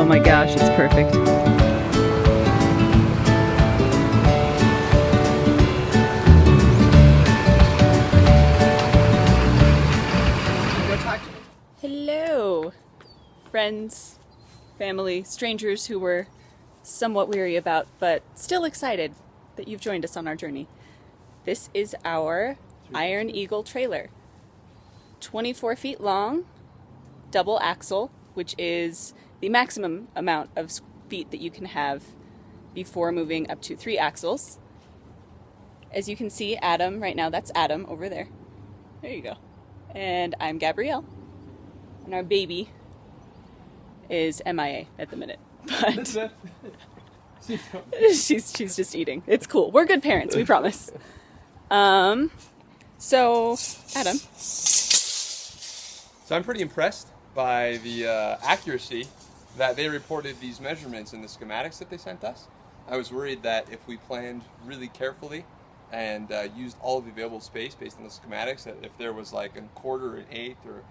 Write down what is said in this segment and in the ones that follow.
my gosh, it's perfect. Hello, friends, family, strangers who were somewhat weary about, but still excited that you've joined us on our journey. This is our Iron Eagle trailer. 24 feet long, double axle, which is the maximum amount of feet that you can have before moving up to 3 axles. As you can see, Adam, right now, that's Adam over there. There you go. And I'm Gabrielle. And our baby is MIA at the minute. But she's just eating. It's cool. We're good parents, we promise. So, Adam. So I'm pretty impressed by the accuracy that they reported these measurements in the schematics that they sent us. I was worried that if we planned really carefully and used all of the available space based on the schematics, that if there was like a quarter, an eighth, or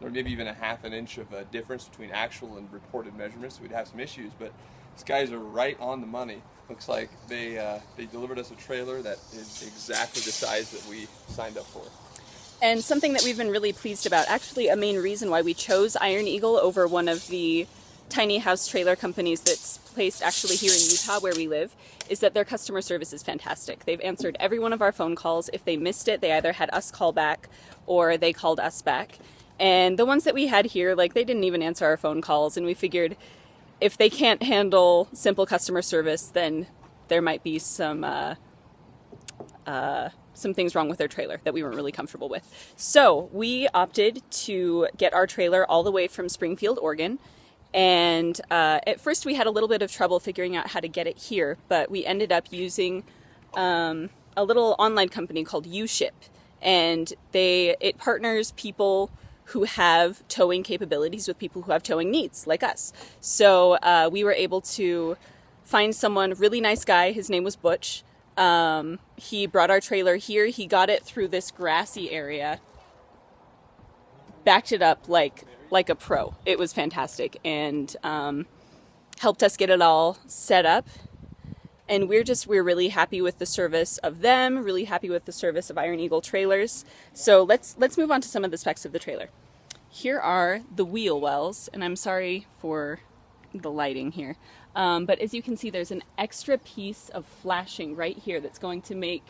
maybe even a half an inch of a difference between actual and reported measurements, we'd have some issues. But these guys are right on the money. Looks like they delivered us a trailer that is exactly the size that we signed up for. And something that we've been really pleased about, actually a main reason why we chose Iron Eagle over one of the tiny house trailer companies that's placed actually here in Utah where we live, is that their customer service is fantastic. They've answered every one of our phone calls. If they missed it, they either had us call back or they called us back. And the ones that we had here, like, they didn't even answer our phone calls, and we figured if they can't handle simple customer service, then there might be some things wrong with their trailer that we weren't really comfortable with. So we opted to get our trailer all the way from Springfield, Oregon. And at first we had a little bit of trouble figuring out how to get it here, but we ended up using a little online company called U-Ship. And it partners people who have towing capabilities with people who have towing needs, like us. So we were able to find someone, really nice guy, his name was Butch. He brought our trailer here. He got it through this grassy area, backed it up like a pro. It was fantastic, and helped us get it all set up. And we're really happy with the service of them, really happy with the service of Iron Eagle trailers. So let's move on to some of the specs of the trailer. Here are the wheel wells, and I'm sorry for the lighting here. But as you can see, there's an extra piece of flashing right here that's going to make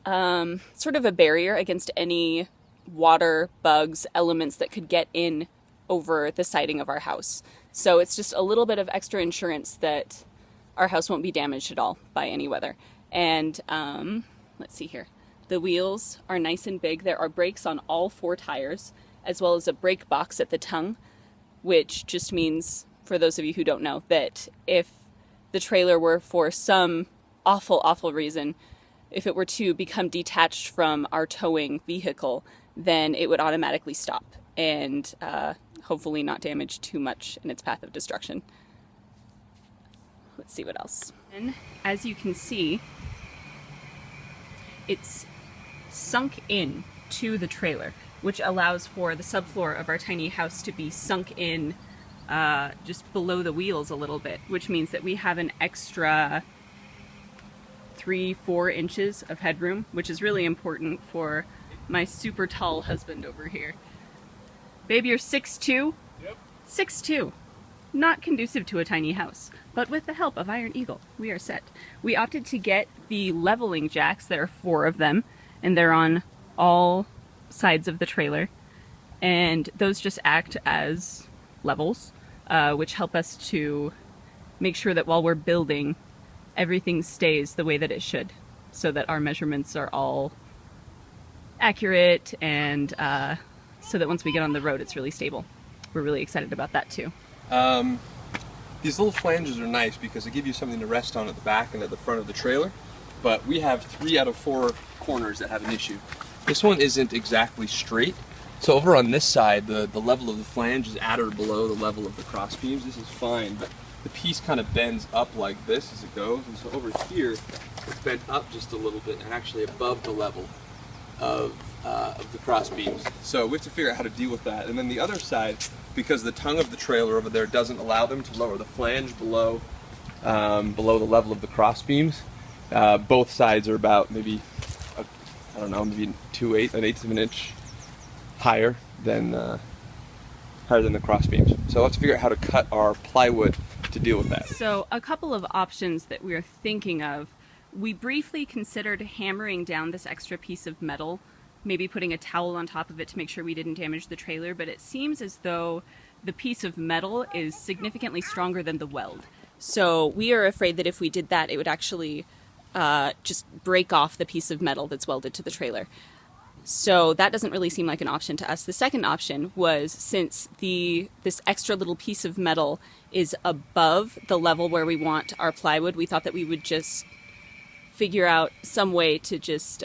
sort of a barrier against any water, bugs, elements that could get in over the siding of our house. So it's just a little bit of extra insurance that our house won't be damaged at all by any weather. And let's see here. The wheels are nice and big. There are brakes on all 4 tires, as well as a brake box at the tongue, which just means, for those of you who don't know, that if the trailer were for some awful reason, if it were to become detached from our towing vehicle, then it would automatically stop and hopefully not damage too much in its path of destruction. Let's see what else. And as you can see, it's sunk in to the trailer, which allows for the subfloor of our tiny house to be sunk in just below the wheels a little bit, which means that we have an extra 3-4 inches of headroom, which is really important for my super tall husband over here. Babe, you're 6'2"? Yep. 6'2". Not conducive to a tiny house, but with the help of Iron Eagle, we are set. We opted to get the leveling jacks. There are 4 of them, and they're on all sides of the trailer, and those just act as levels, which help us to make sure that while we're building, everything stays the way that it should, so that our measurements are all accurate, and so that once we get on the road, it's really stable. We're really excited about that too. These little flanges are nice because they give you something to rest on at the back and at the front of the trailer, but we have 3 out of 4 corners that have an issue. This one isn't exactly straight, so over on this side, the level of the flange is at or below the level of the cross beams. This is fine, but the piece kind of bends up like this as it goes, and so over here, it's bent up just a little bit and actually above the level of the cross beams. So we have to figure out how to deal with that. And then the other side, because the tongue of the trailer over there doesn't allow them to lower the flange below below the level of the cross beams. Both sides are about maybe, I don't know, maybe an eighth of an inch higher than the cross beams. So let's figure out how to cut our plywood to deal with that. So a couple of options that we're thinking of. We briefly considered hammering down this extra piece of metal, maybe putting a towel on top of it to make sure we didn't damage the trailer, but it seems as though the piece of metal is significantly stronger than the weld. So we are afraid that if we did that, it would actually just break off the piece of metal that's welded to the trailer. So that doesn't really seem like an option to us. The second option was, since this extra little piece of metal is above the level where we want our plywood, we thought that we would just figure out some way to just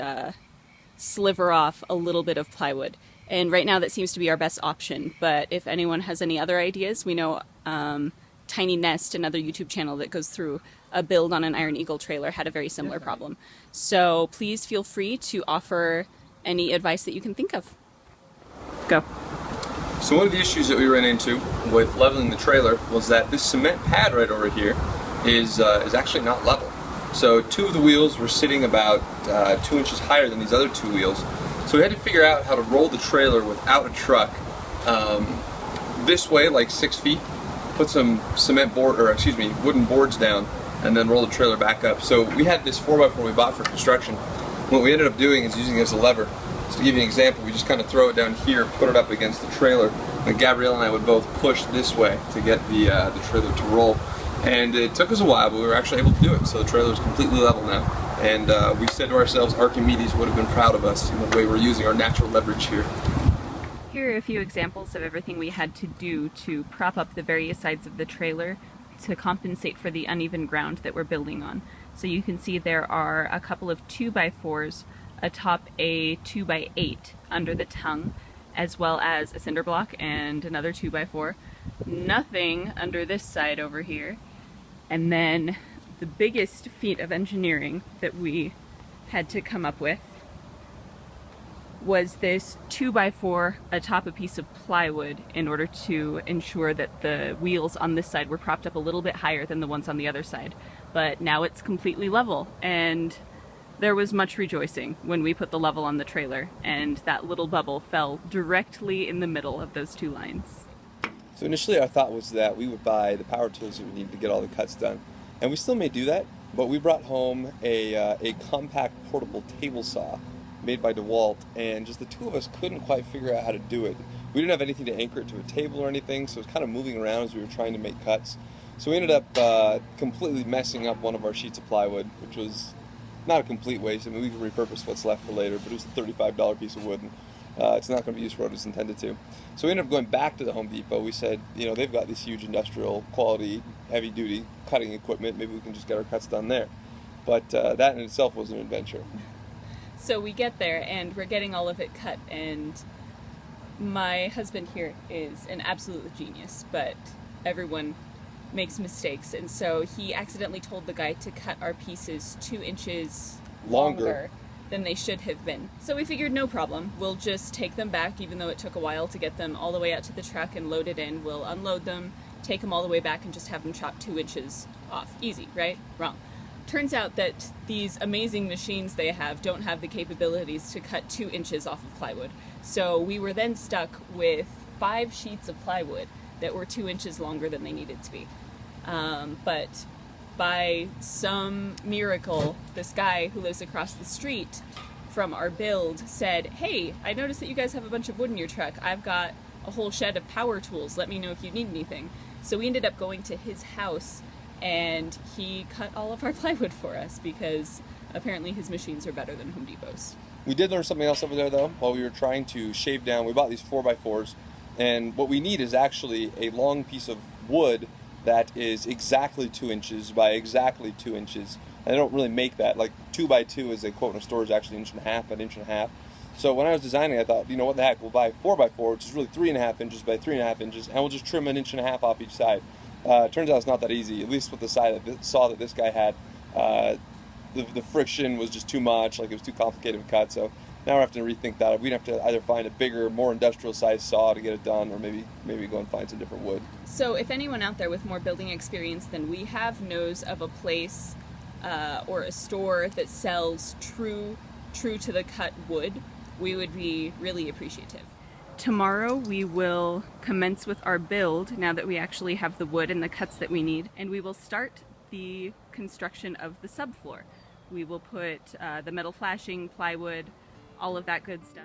sliver off a little bit of plywood. And right now that seems to be our best option. But if anyone has any other ideas, we know Tiny Nest, another YouTube channel that goes through a build on an Iron Eagle trailer, had a very similar problem. So please feel free to offer any advice that you can think of. Go. So one of the issues that we ran into with leveling the trailer was that this cement pad right over here is actually not level. So two of the wheels were sitting about 2 inches higher than these other two wheels. So we had to figure out how to roll the trailer without a truck this way, like 6 feet, put some wooden boards down, and then roll the trailer back up. So we had this 4x4 we bought for construction. What we ended up doing is using it as a lever. So to give you an example, we just kind of throw it down here, put it up against the trailer, and Gabrielle and I would both push this way to get the trailer to roll. And it took us a while, but we were actually able to do it. So the trailer is completely level now. And we said to ourselves, Archimedes would have been proud of us in the way we're using our natural leverage here. Here are a few examples of everything we had to do to prop up the various sides of the trailer to compensate for the uneven ground that we're building on. So you can see there are a couple of 2x4s atop a 2x8 under the tongue, as well as a cinder block and another 2x4. Nothing under this side over here. And then the biggest feat of engineering that we had to come up with was this 2x4 atop a piece of plywood in order to ensure that the wheels on this side were propped up a little bit higher than the ones on the other side. But now it's completely level, and there was much rejoicing when we put the level on the trailer, and that little bubble fell directly in the middle of those two lines. So initially our thought was that we would buy the power tools that we need to get all the cuts done. And we still may do that, but we brought home a compact portable table saw made by DeWalt, and just the two of us couldn't quite figure out how to do it. We didn't have anything to anchor it to a table or anything, so it was kind of moving around as we were trying to make cuts. So we ended up completely messing up one of our sheets of plywood, which was not a complete waste. I mean, we could repurpose what's left for later, but it was a $35 piece of wood, and it's not going to be used for what it's intended to. So we ended up going back to the Home Depot. We said, you know, they've got this huge industrial quality, heavy duty cutting equipment. Maybe we can just get our cuts done there. But that in itself was an adventure. So we get there and we're getting all of it cut, and my husband here is an absolute genius, but everyone makes mistakes, and so he accidentally told the guy to cut our pieces 2 inches longer than they should have been. So we figured, no problem, we'll just take them back, even though it took a while to get them all the way out to the truck and load it in. We'll unload them, take them all the way back, and just have them chop 2 inches off. Easy, right? Wrong. Turns out that these amazing machines they have don't have the capabilities to cut 2 inches off of plywood. So we were then stuck with 5 sheets of plywood that were 2 inches longer than they needed to be. But by some miracle, this guy who lives across the street from our build said, "Hey, I noticed that you guys have a bunch of wood in your truck. I've got a whole shed of power tools. Let me know if you need anything." So we ended up going to his house, and he cut all of our plywood for us because apparently his machines are better than Home Depot's. We did learn something else over there, though, while we were trying to shave down. We bought these 4x4s, and what we need is actually a long piece of wood that is exactly 2 inches by exactly 2 inches. And they don't really make that. Like 2x2, as they quote in a store, is actually 1.5 inches. So when I was designing, I thought, you know what the heck, we'll buy 4x4, which is really 3.5 inches by 3.5 inches, and we'll just trim 1.5 inches off each side. Turns out it's not that easy, at least with the saw that this guy had. The friction was just too much, like it was too complicated to cut, so Now we have to rethink that. We'd have to either find a bigger, more industrial sized saw to get it done, or maybe go and find some different wood. So if anyone out there with more building experience than we have knows of a place or a store that sells true to the cut wood, we would be really appreciative. Tomorrow we will commence with our build now that we actually have the wood and the cuts that we need, and we will start the construction of the subfloor. We will put the metal flashing, plywood, all of that good stuff.